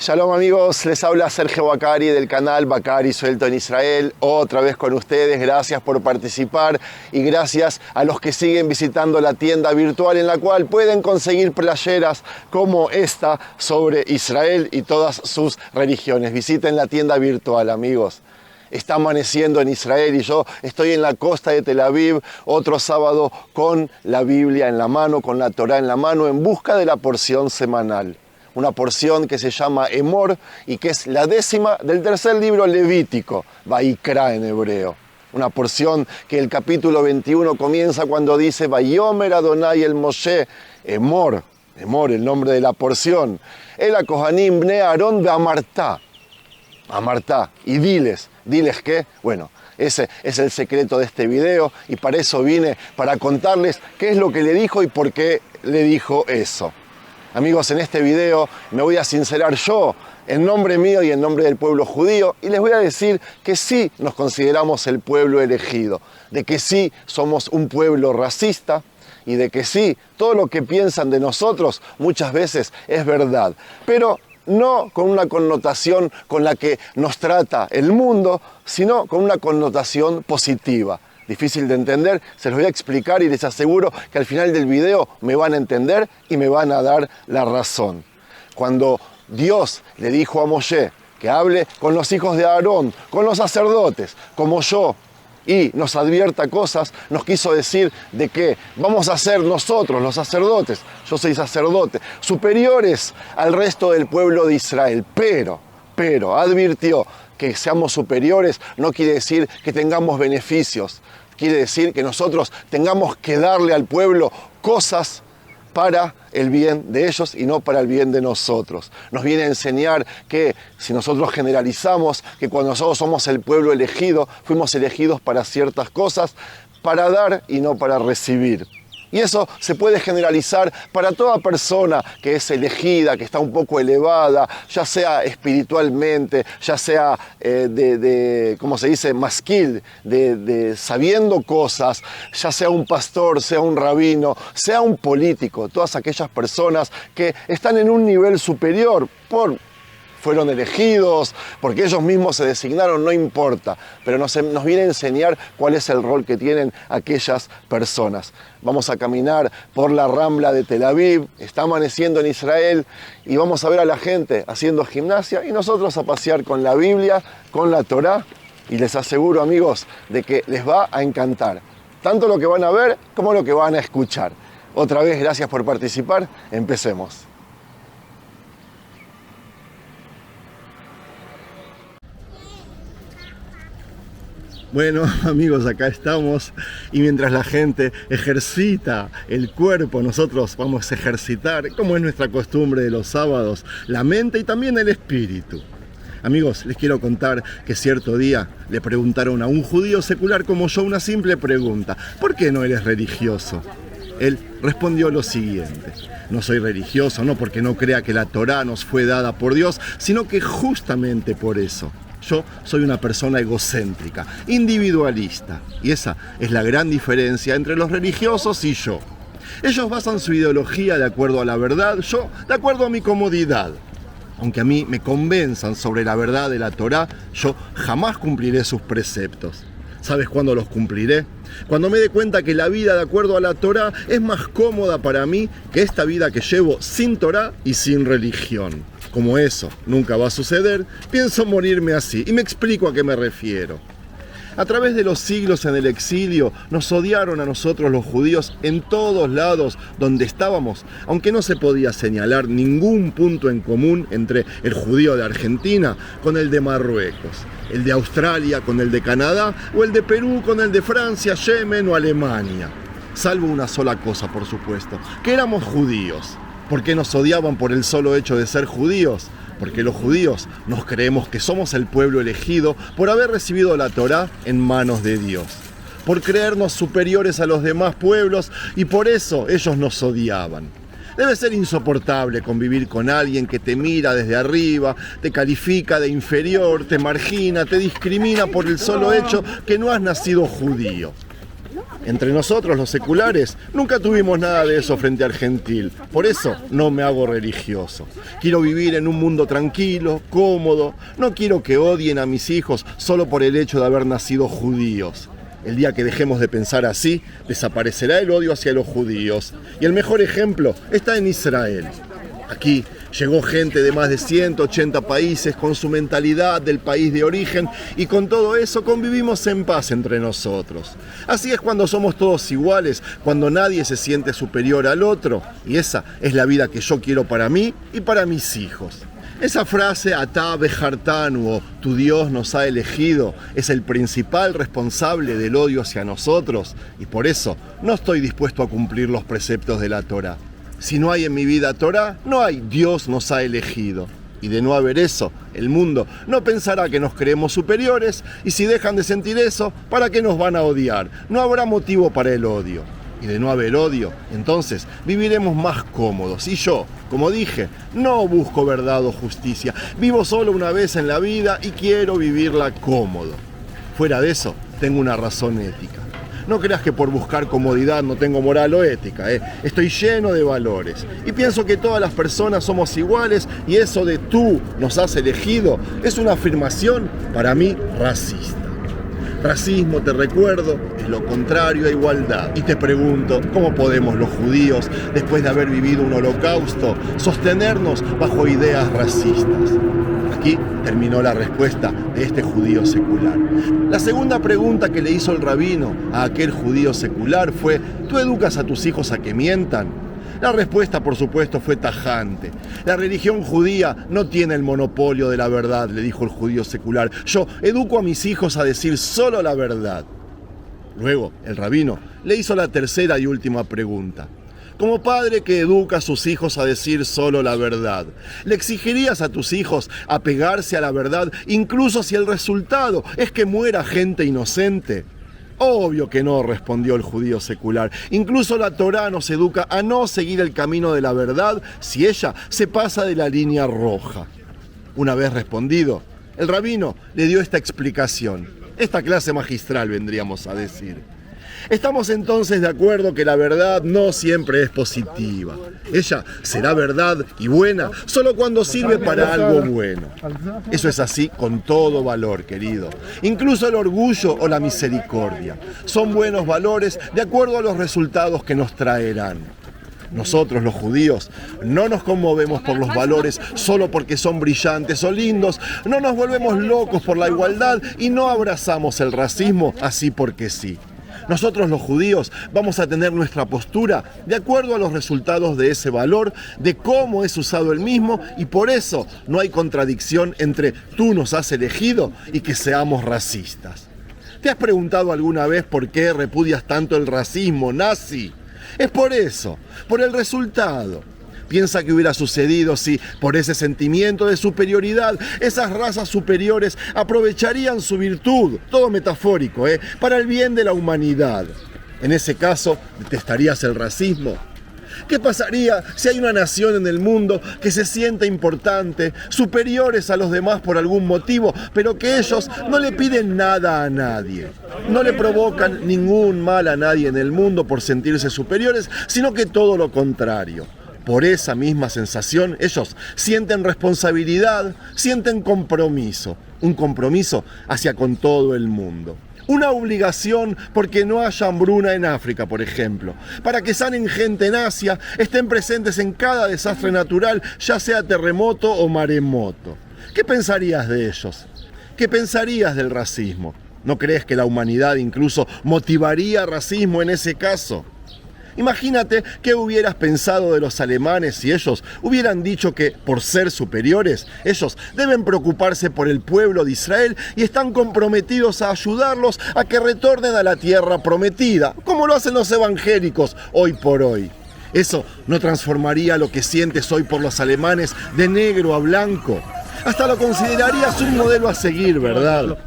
Shalom amigos, les habla Sergio Bacari del canal Bacari Suelto en Israel, otra vez con ustedes. Gracias por participar y gracias a los que siguen visitando la tienda virtual en la cual pueden conseguir playeras como esta sobre Israel y todas sus religiones. Visiten la tienda virtual, amigos. Está amaneciendo en Israel y yo estoy en la costa de Tel Aviv, otro sábado con la Biblia en la mano, con la Torá en la mano, en busca de la porción semanal. Una porción que se llama Emor y que es la 10ª del tercer libro levítico, Vaikra en hebreo. Una porción que el capítulo 21 comienza cuando dice Vayomer Adonai el Moshe, Emor, el nombre de la porción, el Kohanim bnei Aarón be'amartá, amartá, y diles qué, bueno, ese es el secreto de este video y para eso vine, para contarles qué es lo que le dijo y por qué le dijo eso. Amigos, en este video me voy a sincerar yo, en nombre mío y en nombre del pueblo judío, y les voy a decir que sí nos consideramos el pueblo elegido, de que sí somos un pueblo racista y de que sí, todo lo que piensan de nosotros muchas veces es verdad, pero no con una connotación con la que nos trata el mundo, sino con una connotación positiva. Difícil de entender, se los voy a explicar y les aseguro que al final del video me van a entender y me van a dar la razón. Cuando Dios le dijo a Moshe que hable con los hijos de Aarón, con los sacerdotes, como yo, y nos advierta cosas, nos quiso decir de que vamos a ser nosotros, los sacerdotes, yo soy sacerdote, superiores al resto del pueblo de Israel, pero advirtió que seamos superiores no quiere decir que tengamos beneficios, quiere decir que nosotros tengamos que darle al pueblo cosas para el bien de ellos y no para el bien de nosotros. Nos viene a enseñar que si nosotros generalizamos, que cuando nosotros somos el pueblo elegido, fuimos elegidos para ciertas cosas, para dar y no para recibir. Y eso se puede generalizar para toda persona que es elegida, que está un poco elevada, ya sea espiritualmente, ya sea ¿cómo se dice? Maskil, de sabiendo cosas, ya sea un pastor, sea un rabino, sea un político, todas aquellas personas que están en un nivel superior fueron elegidos, porque ellos mismos se designaron, no importa, pero nos viene a enseñar cuál es el rol que tienen aquellas personas. Vamos a caminar por la Rambla de Tel Aviv, está amaneciendo en Israel y vamos a ver a la gente haciendo gimnasia y nosotros a pasear con la Biblia, con la Torá, y les aseguro, amigos, de que les va a encantar, tanto lo que van a ver como lo que van a escuchar. Otra vez, gracias por participar, empecemos. Bueno, amigos, acá estamos y mientras la gente ejercita el cuerpo, nosotros vamos a ejercitar, como es nuestra costumbre de los sábados, la mente y también el espíritu. Amigos, les quiero contar que cierto día le preguntaron a un judío secular como yo una simple pregunta: ¿por qué no eres religioso? Él respondió lo siguiente: no soy religioso, no porque no crea que la Torá nos fue dada por Dios, sino que justamente por eso. Yo soy una persona egocéntrica, individualista, y esa es la gran diferencia entre los religiosos y yo. Ellos basan su ideología de acuerdo a la verdad, yo de acuerdo a mi comodidad. Aunque a mí me convenzan sobre la verdad de la Torá, yo jamás cumpliré sus preceptos. ¿Sabes cuándo los cumpliré? Cuando me dé cuenta que la vida de acuerdo a la Torá es más cómoda para mí que esta vida que llevo sin Torá y sin religión. Como eso nunca va a suceder, pienso morirme así y me explico a qué me refiero. A través de los siglos en el exilio nos odiaron a nosotros los judíos en todos lados donde estábamos, aunque no se podía señalar ningún punto en común entre el judío de Argentina con el de Marruecos, el de Australia con el de Canadá o el de Perú con el de Francia, Yemen o Alemania. Salvo una sola cosa, por supuesto, que éramos judíos. ¿Por qué nos odiaban por el solo hecho de ser judíos? Porque los judíos nos creemos que somos el pueblo elegido por haber recibido la Torá en manos de Dios, por creernos superiores a los demás pueblos y por eso ellos nos odiaban. Debe ser insoportable convivir con alguien que te mira desde arriba, te califica de inferior, te margina, te discrimina por el solo hecho que no has nacido judío. Entre nosotros, los seculares, nunca tuvimos nada de eso frente al gentil. Por eso no me hago religioso. Quiero vivir en un mundo tranquilo, cómodo. No quiero que odien a mis hijos solo por el hecho de haber nacido judíos. El día que dejemos de pensar así, desaparecerá el odio hacia los judíos. Y el mejor ejemplo está en Israel. Aquí llegó gente de más de 180 países con su mentalidad del país de origen y con todo eso convivimos en paz entre nosotros. Así es cuando somos todos iguales, cuando nadie se siente superior al otro. Y esa es la vida que yo quiero para mí y para mis hijos. Esa frase, Atá bejartanu, o tu Dios nos ha elegido, es el principal responsable del odio hacia nosotros y por eso no estoy dispuesto a cumplir los preceptos de la Torá. Si no hay en mi vida Torá, no hay Dios nos ha elegido. Y de no haber eso, el mundo no pensará que nos creemos superiores y si dejan de sentir eso, ¿para qué nos van a odiar? No habrá motivo para el odio. Y de no haber odio, entonces viviremos más cómodos. Y yo, como dije, no busco verdad o justicia. Vivo solo una vez en la vida y quiero vivirla cómodo. Fuera de eso, tengo una razón ética. No creas que por buscar comodidad no tengo moral o ética, Estoy lleno de valores. Y pienso que todas las personas somos iguales y eso de tú nos has elegido es una afirmación para mí racista. Racismo, te recuerdo, es lo contrario a igualdad. Y te pregunto, ¿cómo podemos los judíos, después de haber vivido un holocausto, sostenernos bajo ideas racistas? Aquí terminó la respuesta de este judío secular. La segunda pregunta que le hizo el rabino a aquel judío secular fue, ¿tú educas a tus hijos a que mientan? La respuesta, por supuesto, fue tajante. La religión judía no tiene el monopolio de la verdad, le dijo el judío secular. Yo educo a mis hijos a decir solo la verdad. Luego, el rabino le hizo la tercera y última pregunta. Como padre que educa a sus hijos a decir solo la verdad, ¿le exigirías a tus hijos apegarse a la verdad incluso si el resultado es que muera gente inocente? Obvio que no, respondió el judío secular. Incluso la Torá nos educa a no seguir el camino de la verdad si ella se pasa de la línea roja. Una vez respondido, el rabino le dio esta explicación. Esta clase magistral vendríamos a decir. Estamos entonces de acuerdo que la verdad no siempre es positiva. Ella será verdad y buena solo cuando sirve para algo bueno. Eso es así con todo valor, querido. Incluso el orgullo o la misericordia. Son buenos valores de acuerdo a los resultados que nos traerán. Nosotros, los judíos, no nos conmovemos por los valores solo porque son brillantes o lindos, no nos volvemos locos por la igualdad y no abrazamos el racismo así porque sí. Nosotros los judíos vamos a tener nuestra postura de acuerdo a los resultados de ese valor, de cómo es usado el mismo y por eso no hay contradicción entre tú nos has elegido y que seamos racistas. ¿Te has preguntado alguna vez por qué repudias tanto el racismo nazi? Es por eso, por el resultado. Piensa que hubiera sucedido si, por ese sentimiento de superioridad, esas razas superiores aprovecharían su virtud, todo metafórico, para el bien de la humanidad. En ese caso, ¿detestarías el racismo? ¿Qué pasaría si hay una nación en el mundo que se siente importante, superiores a los demás por algún motivo, pero que ellos no le piden nada a nadie? No le provocan ningún mal a nadie en el mundo por sentirse superiores, sino que todo lo contrario. Por esa misma sensación, ellos sienten responsabilidad, sienten compromiso, un compromiso hacia con todo el mundo. Una obligación porque no haya hambruna en África, por ejemplo. Para que sanen gente en Asia, estén presentes en cada desastre natural, ya sea terremoto o maremoto. ¿Qué pensarías de ellos? ¿Qué pensarías del racismo? ¿No crees que la humanidad incluso motivaría racismo en ese caso? Imagínate qué hubieras pensado de los alemanes si ellos hubieran dicho que, por ser superiores, ellos deben preocuparse por el pueblo de Israel y están comprometidos a ayudarlos a que retornen a la tierra prometida, como lo hacen los evangélicos hoy por hoy. Eso no transformaría lo que sientes hoy por los alemanes de negro a blanco. Hasta lo considerarías un modelo a seguir, ¿verdad?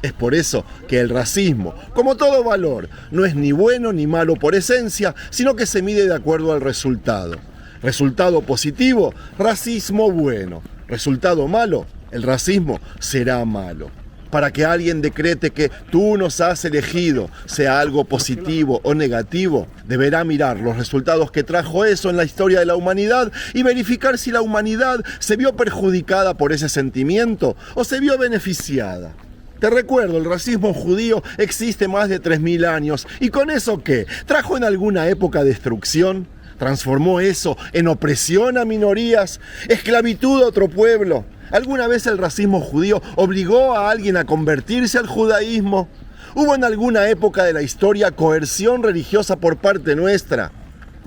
Es por eso que el racismo, como todo valor, no es ni bueno ni malo por esencia, sino que se mide de acuerdo al resultado. Resultado positivo, racismo bueno. Resultado malo, el racismo será malo. Para que alguien decrete que tú nos has elegido, sea algo positivo o negativo, deberá mirar los resultados que trajo eso en la historia de la humanidad y verificar si la humanidad se vio perjudicada por ese sentimiento o se vio beneficiada. Te recuerdo, el racismo judío existe más de 3000 años. ¿Y con eso qué? ¿Trajo en alguna época destrucción? ¿Transformó eso en opresión a minorías? ¿Esclavitud a otro pueblo? ¿Alguna vez el racismo judío obligó a alguien a convertirse al judaísmo? ¿Hubo en alguna época de la historia coerción religiosa por parte nuestra?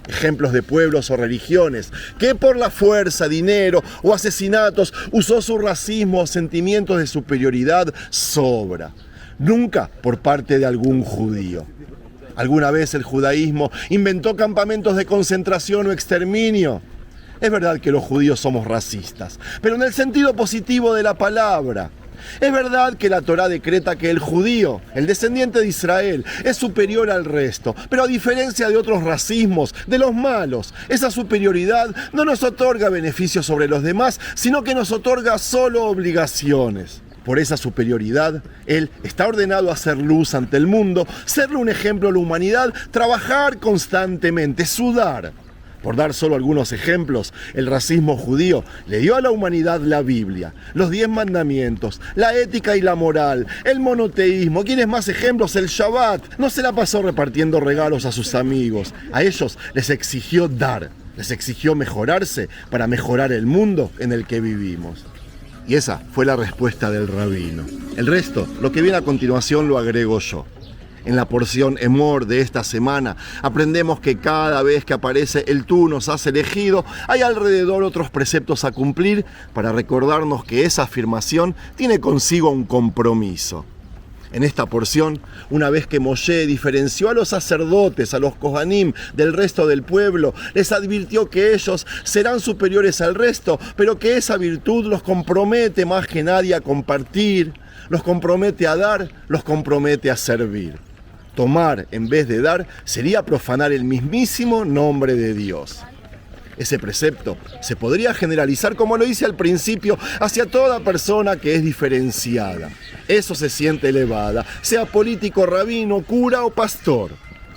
Ejemplos de pueblos o religiones que por la fuerza, dinero o asesinatos usó su racismo o sentimientos de superioridad sobra. Nunca por parte de algún judío. ¿Alguna vez el judaísmo inventó campamentos de concentración o exterminio? Es verdad que los judíos somos racistas, pero en el sentido positivo de la palabra. Es verdad que la Torá decreta que el judío, el descendiente de Israel, es superior al resto, pero a diferencia de otros racismos, de los malos, esa superioridad no nos otorga beneficios sobre los demás, sino que nos otorga solo obligaciones. Por esa superioridad, Él está ordenado a hacer luz ante el mundo, serle un ejemplo a la humanidad, trabajar constantemente, sudar. Por dar solo algunos ejemplos, el racismo judío le dio a la humanidad la Biblia, los 10 mandamientos, la ética y la moral, el monoteísmo. ¿Quieres más ejemplos? El Shabbat. No se la pasó repartiendo regalos a sus amigos. A ellos les exigió dar, les exigió mejorarse para mejorar el mundo en el que vivimos. Y esa fue la respuesta del rabino. El resto, lo que viene a continuación, lo agrego yo. En la porción Emor de esta semana aprendemos que cada vez que aparece el tú nos has elegido, hay alrededor otros preceptos a cumplir para recordarnos que esa afirmación tiene consigo un compromiso. En esta porción, una vez que Moshe diferenció a los sacerdotes, a los Kohanim, del resto del pueblo, les advirtió que ellos serán superiores al resto, pero que esa virtud los compromete más que nadie a compartir, los compromete a dar, los compromete a servir. Tomar en vez de dar sería profanar el mismísimo nombre de Dios. Ese precepto se podría generalizar, como lo hice al principio, hacia toda persona que es diferenciada. Eso se siente elevada, sea político, rabino, cura o pastor.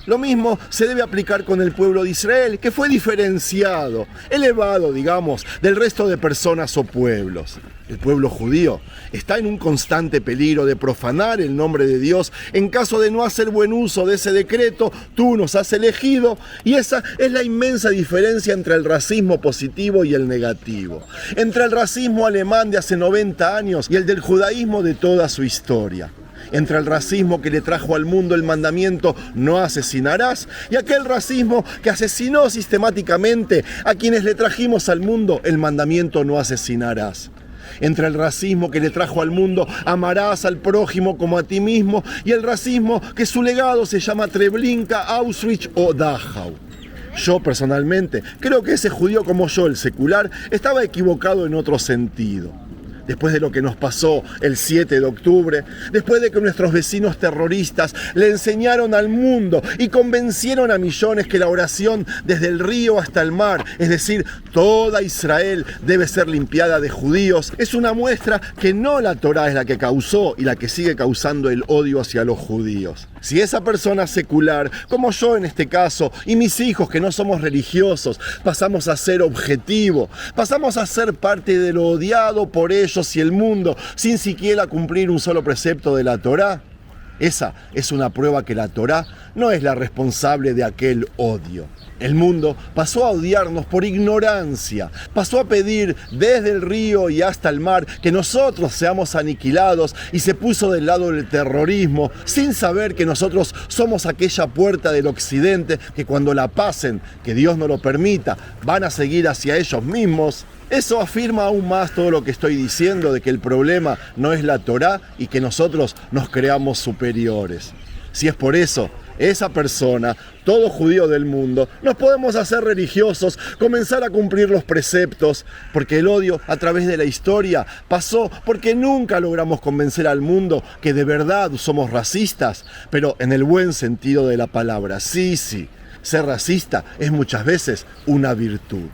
Lo mismo se debe aplicar con el pueblo de Israel, que fue diferenciado, elevado, digamos, del resto de personas o pueblos. El pueblo judío está en un constante peligro de profanar el nombre de Dios en caso de no hacer buen uso de ese decreto, tú nos has elegido, y esa es la inmensa diferencia entre el racismo positivo y el negativo, entre el racismo alemán de hace 90 años y el del judaísmo de toda su historia. Entre el racismo que le trajo al mundo el mandamiento no asesinarás y aquel racismo que asesinó sistemáticamente a quienes le trajimos al mundo el mandamiento no asesinarás. Entre el racismo que le trajo al mundo amarás al prójimo como a ti mismo y el racismo que su legado se llama Treblinka, Auschwitz o Dachau. Yo personalmente creo que ese judío como yo, el secular, estaba equivocado en otro sentido. Después de lo que nos pasó el 7 de octubre, después de que nuestros vecinos terroristas le enseñaron al mundo y convencieron a millones que la oración desde el río hasta el mar, es decir, toda Israel debe ser limpiada de judíos, es una muestra que no la Torá es la que causó y la que sigue causando el odio hacia los judíos. Si esa persona secular, como yo en este caso, y mis hijos que no somos religiosos, pasamos a ser objetivo, pasamos a ser parte de lo odiado por ellos y el mundo, sin siquiera cumplir un solo precepto de la Torá, esa es una prueba que la Torá no es la responsable de aquel odio. El mundo pasó a odiarnos por ignorancia, pasó a pedir desde el río y hasta el mar que nosotros seamos aniquilados y se puso del lado del terrorismo sin saber que nosotros somos aquella puerta del occidente que cuando la pasen, que Dios no lo permita, van a seguir hacia ellos mismos. Eso afirma aún más todo lo que estoy diciendo de que el problema no es la Torá y que nosotros nos creamos superiores. Si es por eso, esa persona, todo judío del mundo, nos podemos hacer religiosos, comenzar a cumplir los preceptos, porque el odio a través de la historia pasó porque nunca logramos convencer al mundo que de verdad somos racistas, pero en el buen sentido de la palabra. Sí, ser racista es muchas veces una virtud.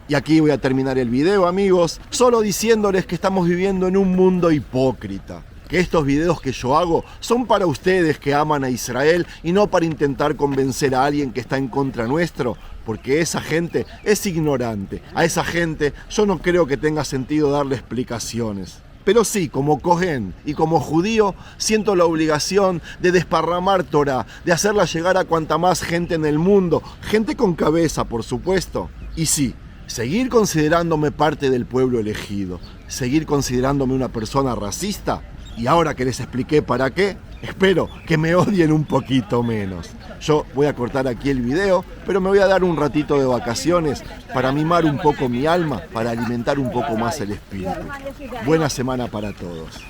Y aquí voy a terminar el video, amigos, solo diciéndoles que estamos viviendo en un mundo hipócrita. que estos videos que yo hago son para ustedes que aman a Israel y no para intentar convencer a alguien que está en contra nuestro, porque esa gente es ignorante. A esa gente yo no creo que tenga sentido darle explicaciones. Pero sí, como Cohen y como judío, siento la obligación de desparramar Torá, de hacerla llegar a cuanta más gente en el mundo, gente con cabeza, por supuesto. Y sí, seguir considerándome parte del pueblo elegido, seguir considerándome una persona racista, y ahora que les expliqué para qué, espero que me odien un poquito menos. Yo voy a cortar aquí el video, pero me voy a dar un ratito de vacaciones para mimar un poco mi alma, para alimentar un poco más el espíritu. Buena semana para todos.